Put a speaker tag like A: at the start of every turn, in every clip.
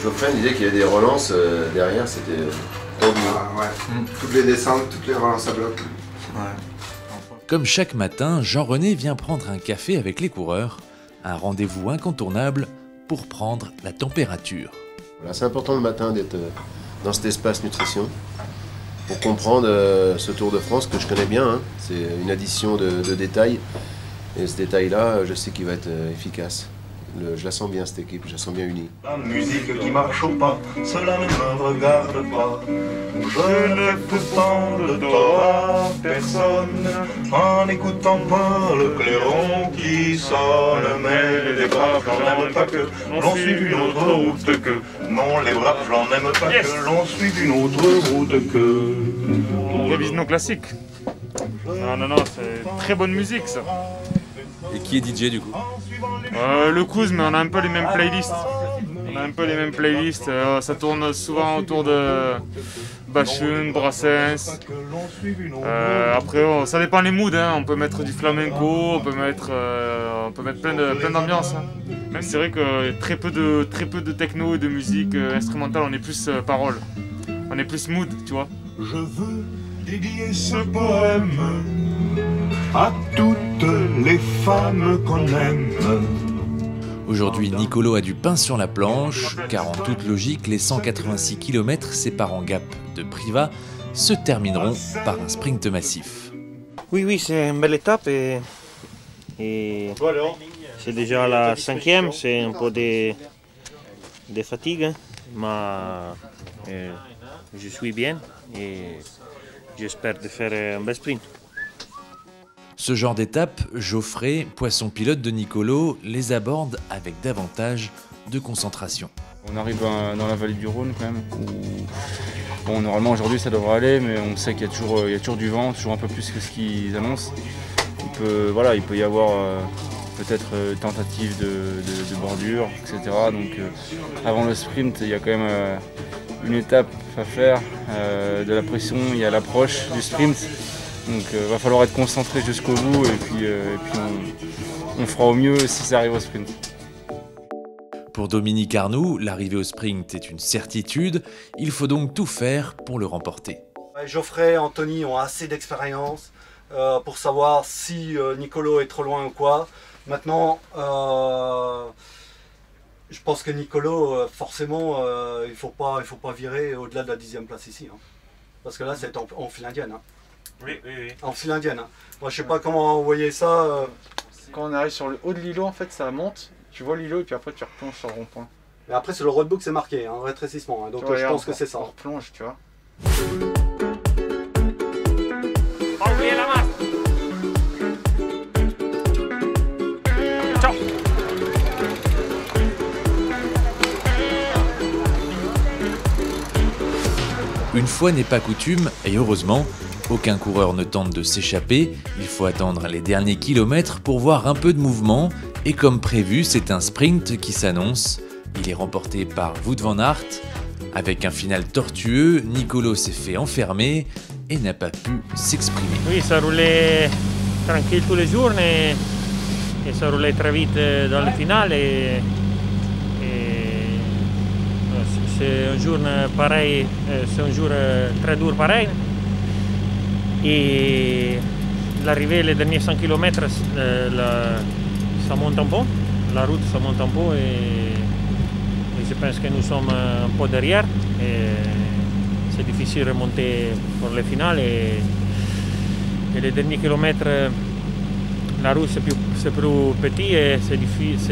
A: Geoffrey disait qu'il y avait des relances derrière, c'était tendu.
B: Ouais. Toutes les descentes, toutes les relances à bloc.
C: Ouais.
D: Comme chaque matin, Jean-René vient prendre un café avec les coureurs, un rendez-vous incontournable pour prendre la température.
A: Voilà, c'est important le matin d'être dans cet espace nutrition pour comprendre ce Tour de France que je connais bien. Hein. C'est une addition de détails et ce détail-là, je sais qu'il va être efficace. Je la sens bien cette équipe, je la sens bien unie.
E: La musique qui marche au pas, cela ne me regarde pas. Je ne peux pas le tort à personne en n'écoutant pas le clairon qui sonne. Mais les braves, j'en aime pas que l'on suive une autre route que. Non, les braves, j'en aime pas que l'on suive une autre route que.
F: On révise nos classiques. Non, c'est très bonne musique ça.
C: Et qui est DJ du coup?
F: Le Kouz, mais on a un peu les mêmes playlists. Ça tourne souvent autour de Bachung, Brassens. Après, ça dépend les moods. Hein. On peut mettre du flamenco, on peut mettre plein d'ambiances. Hein. Même c'est vrai que très peu de techno et de musique instrumentale. On est plus paroles. On est plus mood, tu vois.
E: Je veux dédier ce poème à toutes les femmes qu'on aime.
D: Aujourd'hui, Nicolo a du pain sur la planche, car en toute logique, les 186 km séparant Gap de Privas se termineront par un sprint massif.
G: Oui, c'est une belle étape et c'est déjà la 5e, c'est un peu de fatigue, mais je suis bien et j'espère de faire un bel sprint.
D: Ce genre d'étape, Geoffrey, poisson pilote de Nicolo, les aborde avec davantage de concentration.
H: On arrive dans la vallée du Rhône quand même, où bon, normalement aujourd'hui ça devrait aller, mais on sait qu'il y a toujours du vent, toujours un peu plus que ce qu'ils annoncent. Il peut y avoir peut-être tentative de bordure, etc. Donc avant le sprint, il y a quand même une étape à faire, de la pression, il y a l'approche du sprint. Donc va falloir être concentré jusqu'au bout et puis on fera au mieux si ça arrive au sprint.
D: Pour Dominique Arnoux, l'arrivée au sprint est une certitude, il faut donc tout faire pour le remporter.
I: Geoffrey et Anthony ont assez d'expérience pour savoir si Nicolo est trop loin ou quoi. Maintenant, je pense que Nicolo, forcément, il faut pas virer au-delà de la 10e place ici. Hein. Parce que là, c'est en file indienne. Hein.
F: Oui.
I: En file indienne. Hein. Moi, je sais pas comment vous voyez ça.
J: Quand on arrive sur le haut de l'îlot, en fait, ça monte. Tu vois l'îlot et puis après, tu replonges sur le rond-point.
I: Mais après, sur le roadbook, c'est marqué, un rétrécissement. Hein. Donc, je pense que c'est ça.
J: On replonge, tu vois.
F: Ciao.
D: Une fois n'est pas coutume, et heureusement, aucun coureur ne tente de s'échapper, il faut attendre les derniers kilomètres pour voir un peu de mouvement, et comme prévu, c'est un sprint qui s'annonce. Il est remporté par Wout van Aert. Avec un final tortueux, Nicolo s'est fait enfermer et n'a pas pu s'exprimer.
G: Oui, ça roulait tranquille tous les jours et ça roulait très vite dans le final. C'est un jour pareil, c'est un jour très dur pareil. Et l'arrivée, les derniers 100 km, ça monte un peu, la route ça monte un peu et je pense que nous sommes un peu derrière. C'est difficile de remonter pour le final et les derniers kilomètres, la route c'est plus petit et c'est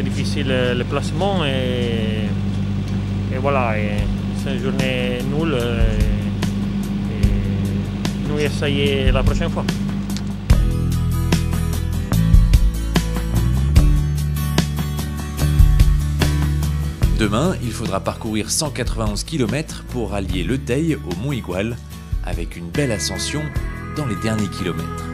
G: difficile le placement et voilà, c'est une journée nulle. Nous essayons la prochaine fois.
D: Demain, il faudra parcourir 191 km pour allier le Teil au Mont Igual, avec une belle ascension dans les derniers kilomètres.